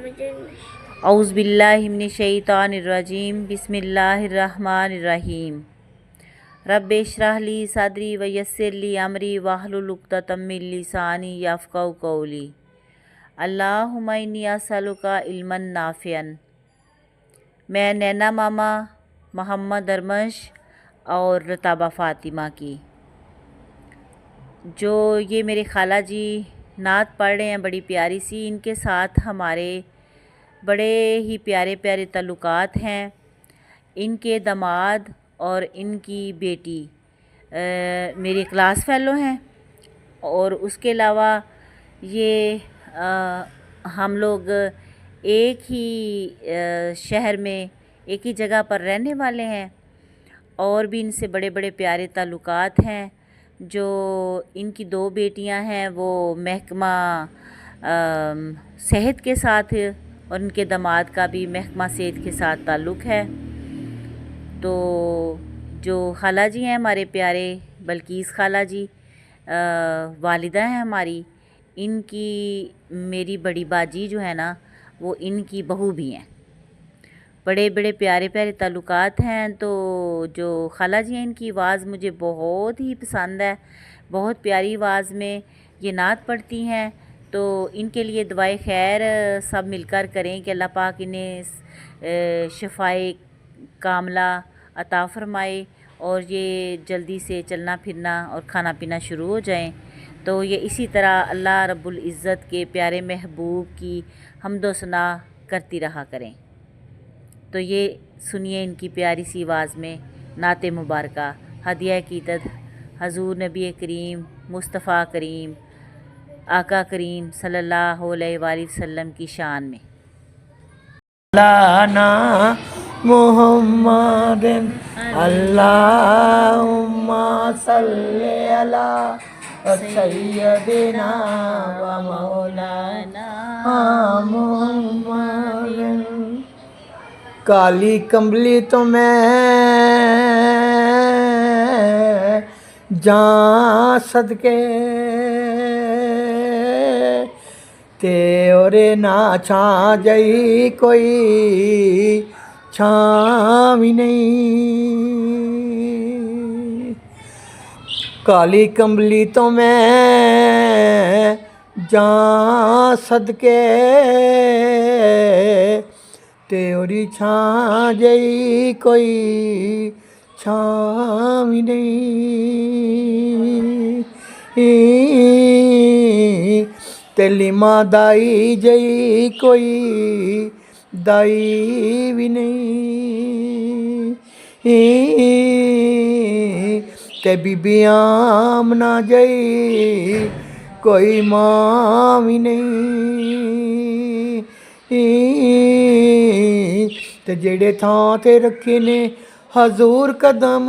اعوذ باللہ من الشیطان الرجیم بسم اللہ الرحمن الرحیم رب اشرح لی صدری ویسر لی امری واحلل عقدۃ من لسانی یفقہوا قولی اللہم انی اسألک علما نافعا۔ میں نینا ماما، محمد ارمش اور رتابہ فاطمہ کی جو یہ میرے خالہ جی نعت پڑھ رہے ہیں بڑی پیاری سی، ان کے ساتھ ہمارے بڑے ہی پیارے پیارے تعلقات ہیں۔ ان کے داماد اور ان کی بیٹی میری کلاس فیلو ہیں، اور اس کے علاوہ یہ ہم لوگ ایک ہی شہر میں ایک ہی جگہ پر رہنے والے ہیں، اور بھی ان سے بڑے بڑے پیارے تعلقات ہیں۔ جو ان کی دو بیٹیاں ہیں وہ محکمہ صحت کے ساتھ، اور ان کے داماد کا بھی محکمہ صحت کے ساتھ تعلق ہے۔ تو جو خالہ جی ہیں ہمارے پیارے بلقیس خالہ جی، والدہ ہیں ہماری، ان کی میری بڑی باجی جو ہے نا وہ ان کی بہو بھی ہیں۔ بڑے بڑے پیارے پیارے تعلقات ہیں۔ تو جو خالہ جی ہیں ان کی آواز مجھے بہت ہی پسند ہے، بہت پیاری آواز میں یہ نعت پڑھتی ہیں۔ تو ان کے لیے دعائے خیر سب مل کر کریں کہ اللہ پاک انہیں شفائے کاملہ عطا فرمائے، اور یہ جلدی سے چلنا پھرنا اور کھانا پینا شروع ہو جائیں۔ تو یہ اسی طرح اللہ رب العزت کے پیارے محبوب کی حمد و ثنا کرتی رہا کریں۔ تو یہ سنیے ان کی پیاری سی آواز میں نعت مبارکہ ہدیہ عقیدت حضور نبی کریم مصطفیٰ کریم آقا کریم صلی اللہ علیہ وآلہ وسلم کی شان میں۔ مولانا محمد اللہم صلی علی سیدنا و مولانا محمد۔ کالی کمبلی تو میں جان صدقے تے اورے نہ چھاں جئی کوئی چھاں بھی نہیں۔ کالی کمبلی تو میں جان صدقے تے اوری چھاں جئی کوئی چھاں بھی نہیں۔ تیلی ماں دائی جئی کوئی دائی بھی نہیں۔ تے بی بی آمنہ جئی کوئی ماں بھی نہیں۔ تے جڑے تھاں تے رکھے نے حضور قدم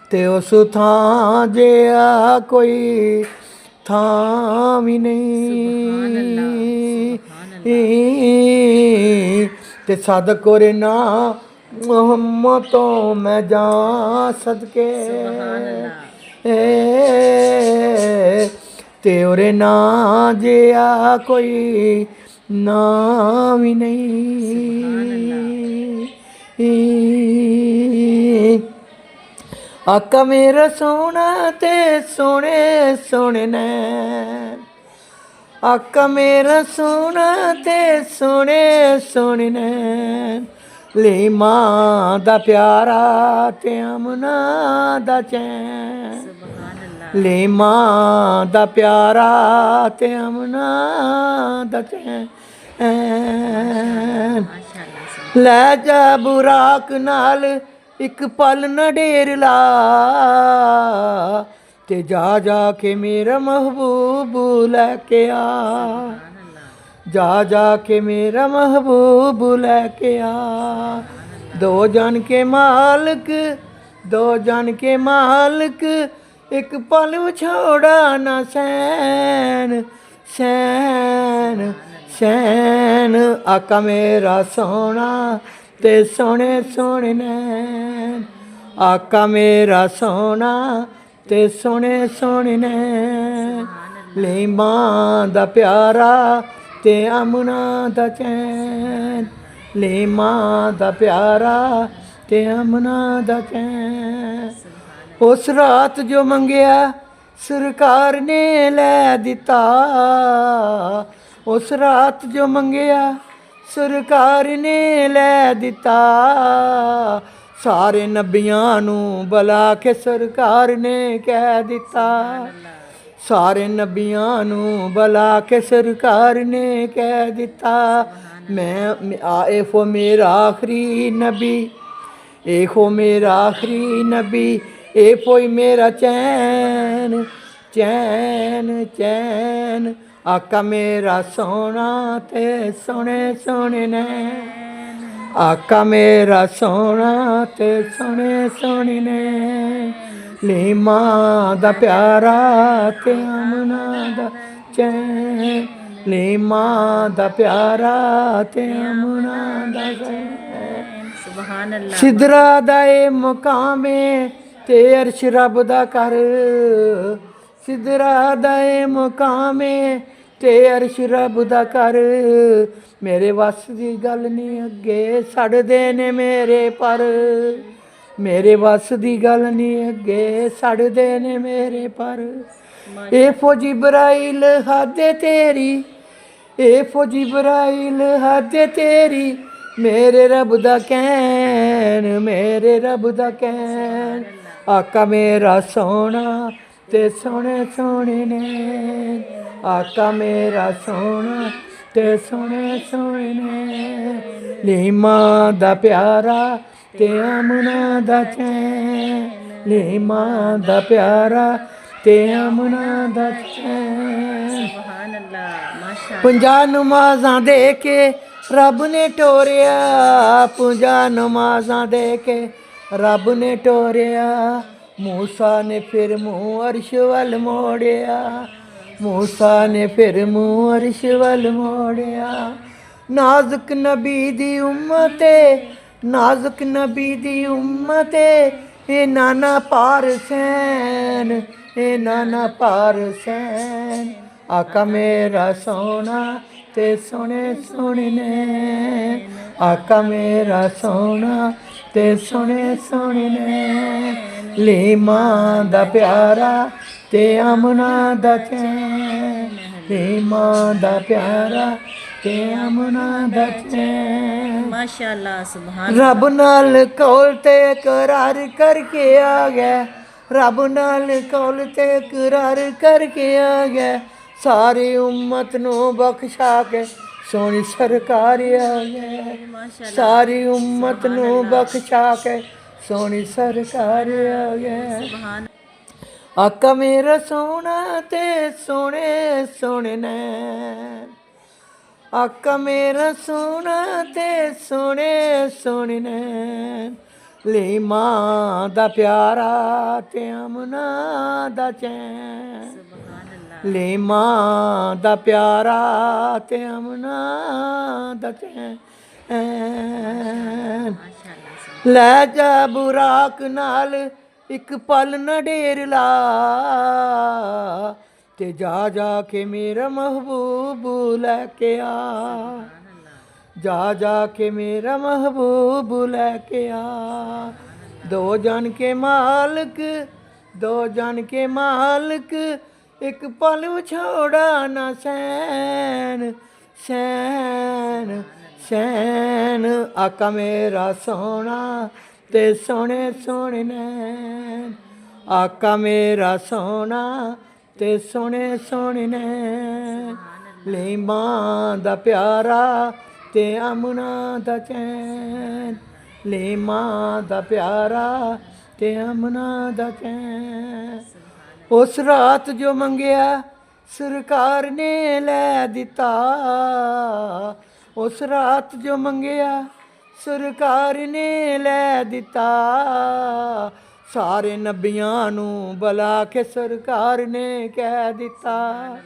تے اس تھاں جیا کوئی تھاں بھی نہیں۔ تے صادق اور نا محمد تو میں جان صدقے تے اور نا جیا کوئی نا بھی نہیں۔ آقا میرا سونا تے سونے سونے نین، آقا میرا سونا تے سونے سونے نین، لی ماں دا پیارا تے امنا دا چین، لی ماں دا پیارا تے امنا دا چین۔ لے جا براق نال ایک پل نہ ڈیر لا، تے جا جا کے میرا محبوب لے کے آ، جا جا کے میرا محبوب لے کے آ۔ دو جان کے مالک، دو جان کے مالک، ایک پل چھوڑا نہ سین سین سین۔ آقا میرا سونا تے سونے سونے نین، آقا میرا سونا تے سونے سونے نین، ਲੀਮਾਂ ਦਾ ਪਿਆਰਾ ਤੇ ਅਮਨਾ ਦਾ ਚੈਨ, ਲੀਮਾਂ ਦਾ ਪਿਆਰਾ ਤੇ ਅਮਨਾ ਦਾ ਚੈਨ। ਉਸ ਰਾਤ ਜੋ ਮੰਗਿਆ ਸਰਕਾਰ ਨੇ ਲੈ ਦਿੱਤਾ, ਉਸ ਰਾਤ ਜੋ ਮੰਗਿਆ ਸਰਕਾਰ ਨੇ ਲੈ ਦਿੱਤਾ। ਸਾਰੇ ਨਬੀਆਂ ਨੂੰ ਬੁਲਾ ਕੇ ਸਰਕਾਰ ਨੇ ਕਹਿ ਦਿੱਤਾ, ਸਾਰੇ ਨਬੀਆਂ ਨੂੰ ਬੁਲਾ ਕੇ ਸਰਕਾਰ ਨੇ ਕਹਿ ਦਿੱਤਾ। ਮੈਂ ਇਹੋ ਮੇਰਾ ਆਖਰੀ ਨਬੀ, ਇਹੋ ਮੇਰਾ ਆਖਰੀ ਨਬੀ, ਇਹੋ ਹੀ ਮੇਰਾ ਚੈਨ, ਚੈਨ ਚੈਨ। ਆਕਾ ਮੇਰਾ ਸੋਹਣਾ ਤੇ ਸੋਹਣੇ ਸੋਹਣੇ ਨੇ, ਆਕਾ ਮੇਰਾ ਸੋਹਣਾ ਤੇ ਸੋਹਣੇ ਸੋਹਣੇ ਨੇ। ਲੀਮਾਂ ਦਾ ਪਿਆਰਾ ਤੇ ਅਮਨਾ ਦਾ ਚੈਨ, ਲੀਮਾਂ ਦਾ ਪਿਆਰਾ ਤੇ ਅਮਨਾ ਦਾ ਚੈਨ। ਸੁਭਾਨ ਅੱਲਾਹ। ਸਿਦਰਾ ਦਾ ਏ ਮੁਕਾਮ ਏ ਤੇ ਅਰਸ਼ ਰੱਬ ਦਾ ਘਰ, ਸਿਦਰਾ ਦਾ ਏ ਮੁਕਾਮ ਏ ਤੇ ਅਰਸ਼ ਰੱਬ ਦਾ ਘਰ। ਮੇਰੇ ਵੱਸ ਦੀ ਗੱਲ ਨਹੀਂ ਅੱਗੇ ਸੜਦੇ ਨੇ ਮੇਰੇ ਪਰ, ਮੇਰੇ ਵੱਸ ਦੀ ਗੱਲ ਨਹੀਂ ਅੱਗੇ ਸੜਦੇ ਨੇ ਮੇਰੇ ਪਰ। ਇਹ ਜਿਬਰਾਈਲ ਹੱਦ ਤੇਰੀ, ਇਹ ਜਿਬਰਾਈਲ ਹੱਦ ਤੇਰੀ, ਮੇਰੇ ਰੱਬ ਦਾ ਕਹਿਣ, ਮੇਰੇ ਰੱਬ ਦਾ ਕਹਿਣ। ਆਕਾ ਮੇਰਾ ਸੋਹਣਾ ਤੇ ਸੋਹਣੇ ਸੋਹਣੇ ਨੇ, ਆਕਾ ਮੇਰਾ ਸੋਹਣਾ ਤੇ ਸੋਹਣੇ ਸੋਹਣੇ ਨੇ। ਲੀਮਾਂ ਦਾ ਪਿਆਰਾ ਤੇ ਅਮਨਾ ਦਾ ਚੈਨ, ਲੀਮਾਂ ਦਾ ਪਿਆਰਾ ਤੇ ਅਮਨਾ ਦਾ ਚੈਨ। ਸੁਭਾਨ ਅੱਲਾਹ, ਮਾਸ਼ਾ। 50 ਨਮਾਜ਼ਾਂ ਦੇ ਕੇ ਰੱਬ ਨੇ ਟੋਰਿਆ, 50 ਨਮਾਜ਼ਾਂ ਦੇ ਕੇ ਰੱਬ ਨੇ ਟੋਰਿਆ। ਮੂਸਾ ਨੇ ਫਿਰ ਮੂੰਹ ਅਰਸ਼ ਵੱਲ ਮੋੜਿਆ, ਮੂਸਾ ਨੇ ਫਿਰ ਮੂੰਹ ਅਰਸ਼ ਵੱਲ ਮੋੜਿਆ। ਨਾਜ਼ੁਕ ਨਬੀ ਦੀ ਉਮਤ ਏ, ਨਾਜ਼ੁਕ ਨਬੀ ਦੀ ਉਮਤ ਏ, ਇਹ ਨਾਨਾ ਪਾਰ ਸੈਨ, ਇਹ ਨਾਨਾ ਪਾਰ ਸੈਨ। ਆਕਾ ਮੇਰਾ ਸੋਹਣਾ ਤੇ ਸੋਹਣੇ ਸੋਹਣੇ ਨੇ, ਆਕਾ ਮੇਰਾ ਸੋਹਣਾ ਤੇ ਸੋਹਣੇ ਸੋਹਣੇ ਨੇ। ਲੀਮਾਂ ਦਾ ਪਿਆਰਾ ਤੇ ਅਮਨਾ ਦਾ ਚੈਨ, ਲੀਮਾਂ ਦਾ ਪਿਆਰਾ ਤੇ ਅਮਨਾ ਦਾ ਚੈਨ। ਮਾਸ਼ਾ ਅੱਲਾਹ, ਸੁਭਾਨ। ਰੱਬ ਨਾਲ ਕੌਲ ਤੇ ਇਕਰਾਰ ਕਰਕੇ ਆ ਗਿਆ, ਰੱਬ ਨਾਲ ਕੌਲ ਤੇ ਇਕਰਾਰ ਕਰਕੇ ਆ ਗਿਆ। ਸਾਰੀ ਉਮਤ ਨੂੰ ਬਖਸ਼ਾ ਕੇ ਸੋਹਣੀ ਸਰਕਾਰ ਆ ਗਿਆ, ਸਾਰੀ ਉਮਤ ਨੂੰ ਬਖਸ਼ਾ ਕੇ ਸੋਹਣੀ ਸਰਕਾਰ ਆ ਗਿਆ। ਸੁਭਾਨ। ਆਕਾ ਮੇਰਾ ਸੋਹਣਾ ਤੇ ਸੋਹਣੇ ਸੋਹਣੇ ਨੇ, ਆਕਾ ਮੇਰਾ ਸੋਹਣਾ ਤੇ ਸੋਹਣੇ ਸੋਹਣੇ ਨੇ। ਲੀਮਾਂ ਦਾ ਪਿਆਰਾ ਤੇ ਅਮਨਾ ਦਾ ਚੈਨ, ਲੀਮਾਂ ਦਾ ਪਿਆਰਾ ਤੇ ਅਮਨਾ ਦਾ ਚੈਨ। ਲੈ ਜਾ ਬੁਰਾਕ ਨਾਲ ਇੱਕ ਪਲ ਨਾ ਢੇਰ ਲਾ, ਤੇ ਜਾ ਜਾ ਕੇ ਮੇਰਾ ਮਹਿਬੂਬ ਲੈ ਕੇ ਆ, ਜਾ ਜਾ ਕੇ ਮੇਰਾ ਮਹਿਬੂਬ ਲੈ ਕੇ ਆ। ਦੋ ਜਨ ਕੇ ਮਾਲਕ, ਦੋ ਜਨ ਕੇ ਮਾਲਕ, ਇੱਕ ਪਲ ਵਿਛੋੜਾ ਨਾ ਸੈਨ, ਸੈਨ ਸੈਨ। ਆਕਾ ਮੇਰਾ ਸੋਹਣਾ ਤੇ ਸੋਹਣੇ ਸੋਹਣੇ ਨੇ, ਆਕਾ ਮੇਰਾ ਸੋਹਣਾ ਤੇ ਸੋਹਣੇ ਸੋਹਣੇ ਨੇ। ਲੀਮਾਂ ਦਾ ਪਿਆਰਾ ਤੇ ਅਮਨਾ ਦਾ ਚੈਨ, ਲੀਮਾਂ ਦਾ ਪਿਆਰਾ ਤੇ ਅਮਨਾ ਦਾ ਚੈਨ। ਉਸ ਰਾਤ ਜੋ ਮੰਗਿਆ ਸਰਕਾਰ ਨੇ ਲੈ ਦਿੱਤਾ, ਉਸ ਰਾਤ ਜੋ ਮੰਗਿਆ ਸਰਕਾਰ ਨੇ ਲੈ ਦਿੱਤਾ। ਸਾਰੇ ਨਬੀਆਂ ਨੂੰ ਬੁਲਾ ਕੇ ਸਰਕਾਰ ਨੇ ਕਹਿ ਦਿੱਤਾ,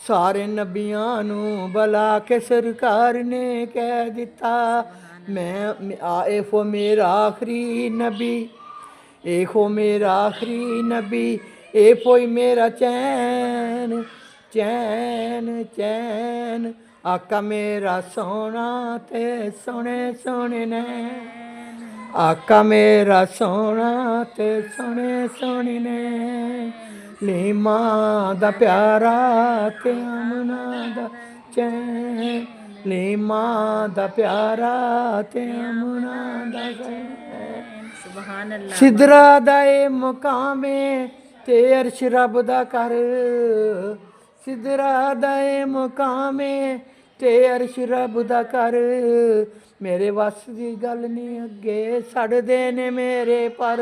ਸਾਰੇ ਨਬੀਆਂ ਨੂੰ ਬੁਲਾ ਕੇ ਸਰਕਾਰ ਨੇ ਕਹਿ ਦਿੱਤਾ। ਮੈਂ ਇਹੋ ਮੇਰਾ ਆਖਰੀ ਨਬੀ, ਇਹੋ ਮੇਰਾ ਆਖਰੀ ਨਬੀ, ਇਹੋ ਹੀ ਮੇਰਾ ਚੈਨ, ਚੈਨ ਚੈਨ ਆਕਾ ਮੇਰਾ ਸੋਹਣਾ ਤੇ ਸੋਹਣੇ ਸੋਹਣੇ ਨੈਣ ਆਕਾ ਮੇਰਾ ਸੋਹਣਾ ਤੇ ਸੋਹਣੇ ਸੋਹਣੇ ਨੈਣ ਲੀਮਾਂ ਦਾ ਪਿਆਰਾ ਤੇ ਅਮਨਾ ਦਾ ਚੈਨ ਲੀਮਾਂ ਦਾ ਪਿਆਰਾ ਤੇ ਅਮਨਾ ਦਾ ਚੈਨ ਸੁਭਾਨ ਅੱਲਾ। ਸਿਦਰਾ ਦਾ ਏ ਮੁਕਾਮੇ ਤੇ ਅਰਸ਼ ਰੱਬ ਦਾ ਕਰ ਸਿਦਰਾ ਦਾ ਏ ਮੁਕਾਮੇ ਤੇ ਅਰਸ਼ ਰੱਬ ਦਾ ਕਰ ਮੇਰੇ ਵੱਸ ਦੀ ਗੱਲ ਨਹੀਂ ਅੱਗੇ ਸੜਦੇ ਨੇ ਮੇਰੇ ਪਰ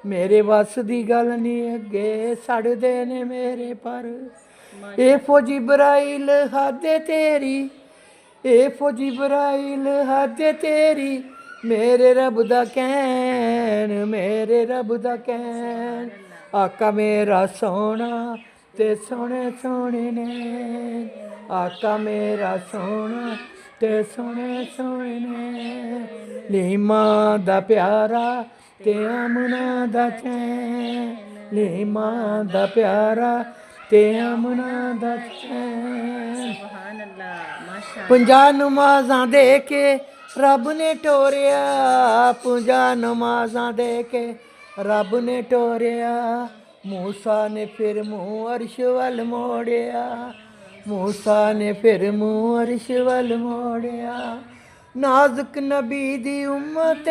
ਮੇਰੇ ਵੱਸ ਦੀ ਗੱਲ ਨਹੀਂ ਅੱਗੇ ਸੜਦੇ ਨੇ ਮੇਰੇ ਪਰ ਇਹ ਫੌਜੀ ਬਰਾਈਲ ਹਾਦੇ ਤੇਰੀ ਇਹ ਫੌਜੀ ਬਰਾਈਲ ਹਾਦੇ ਤੇਰੀ ਮੇਰੇ ਰੱਬ ਦਾ ਕਹਿਣ ਮੇਰੇ ਰੱਬ ਦਾ ਕਹਿਣ ਆਕਾ ਮੇਰਾ ਸੋਹਣਾ ਤੇ ਸੋਹਣੇ ਸੋਹਣੇ ਨੇ ਆਕਾ ਮੇਰਾ ਸੋਹਣਾ ਤੇ ਸੋਹਣੇ ਸੋਹਣੇ ਨੇ ਲੀਮਾਂ ਦਾ ਪਿਆਰਾ ਤੇ ਅਮਨਾ ਦਾ ਚੈਨ ਲੀਮਾਂ ਦਾ ਪਿਆਰਾ ਤੇ ਅਮਨਾ ਦਾ ਚੈਨ ਸੁਭਾਨ ਅੱਲਾ ਮਾਸ਼ਾ ਪੰਜਾਂ ਨਮਾਜ਼ਾਂ ਦੇ ਕੇ ਰੱਬ ਨੇ ਟੋਰਿਆ ਪੰਜਾਂ ਨਮਾਜ਼ਾਂ ਦੇ ਕੇ ਰੱਬ ਨੇ ਟੋਰਿਆ ਮੂਸਾ ਨੇ ਫਿਰ ਮੂੰਹ ਅਰਸ਼ ਵੱਲ ਮੋੜਿਆ ਮੂਸਾ ਨੇ ਫਿਰ ਮੂੰਹ ਅਰਸ਼ ਵੱਲ ਮੋੜਿਆ ਨਾਜ਼ੁਕ ਨਬੀ ਦੀ ਉਮਤ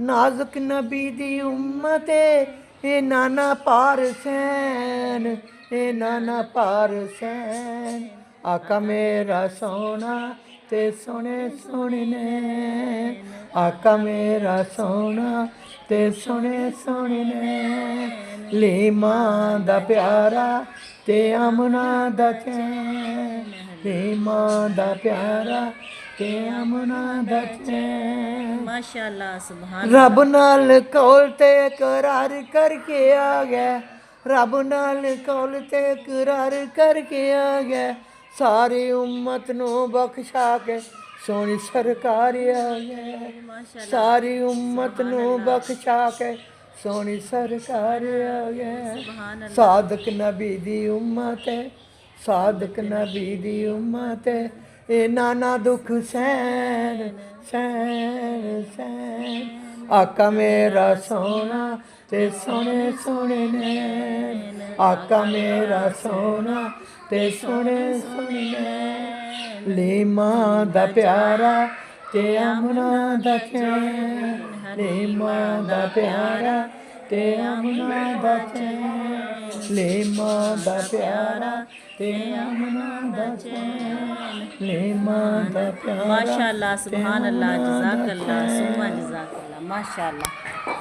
ਨਾਜ਼ੁਕ ਨਬੀ ਦੀ ਉਮਤ ਇਹ ਨਾਨਾ ਪਾਰ ਸੈਨ ਇਹ ਨਾਨਾ ਪਾਰ ਸੈਨ ਆਕਾ ਮੇਰਾ ਸੋਹਣਾ ਤੇ ਸੋਹਣੇ ਸੋਹਣੇ ਨੇ ਆਕਾ ਮੇਰਾ ਸੋਹਣਾ ਤੇ ਸੋਹਣੇ ਸੋਹਣੇ ਨੇ ਲੀਮਾਂ ਦਾ ਪਿਆਰਾ ਤੇ ਅਮਨਾ ਦਾ ਚੈਨ ਲੀਮਾਂ ਦਾ ਪਿਆਰਾ ਤੇ ਅਮਨਾ ਦਾ ਚੈਨ ਮਾਸ਼ਾ ਅੱਲਾ ਸੁਭਾਨ ਰੱਬ ਨਾਲ ਕੌਲ ਤੇ ਕਰਾਰ ਕਰਕੇ ਆ ਗਿਆ ਰੱਬ ਨਾਲ ਕੌਲ ਤੇ ਕਰਾਰ ਕਰਕੇ ਆ ਗਿਆ ਸਾਰੀ ਉਮਤ ਨੂੰ ਬਖਸ਼ਾ ਕੇ ਸੋਹਣੀ ਸਰਕਾਰ ਆ ਗਿਆ ਸਾਰੀ ਉਮਤ ਨੂੰ ਬਖਸ਼ਾ ਕੇ ਸੋਹਣੀ ਸਰਕਾਰ ਆ ਗਿਆ ਸਾਦਕ ਨਬੀ ਦੀ ਉਮਤ ਹੈ ਸਾਦਕ ਨਬੀ ਦੀ ਉਮਤ ਹੈ ਇਹ ਨਾਨਾ ਦੁੱਖ ਸਹਿਣ ਸਹਿਣ ਸਹਿਣ ਆਕਾ ਮੇਰਾ ਸੋਹਣਾ ਤੇ ਸੋਹਣੇ ਸੋਹਣੇ ਨੇ ਆਕਾ ਮੇਰਾ ਸੋਹਣਾ ਤੇ ਸੋਹਣੇ ਸੋਹਣੇ ਨੇ ਲੀਮਾਂ ਦਾ ਪਿਆਰਾ ਤੇ ਅਮਨਾ ਦਾ ਚੈਨ ਲੀਮਾਂ ਦਾ ਪਿਆਰਾ ਤੇ ਅਮਨਾ ਦਾ ਚੈਨ ਲੀਮਾਂ ਦਾ ਪਿਆਰਾ ਤੇ ਅਮਨਾ ਦਾ ਚੈਨ ਲੀਮਾਂ ਦਾ ਪਿਆਰਾ ਮਾਸ਼ਾ ਅੱਲਾ ਸੁਭਾਨ ਅੱਲਾ ਜਜ਼ਾਕ ਅੱਲਾ ਸੁਮਾ ਜਜ਼ਾਕ ਅੱਲਾ ਮਾਸ਼ਾ ਅੱਲਾ।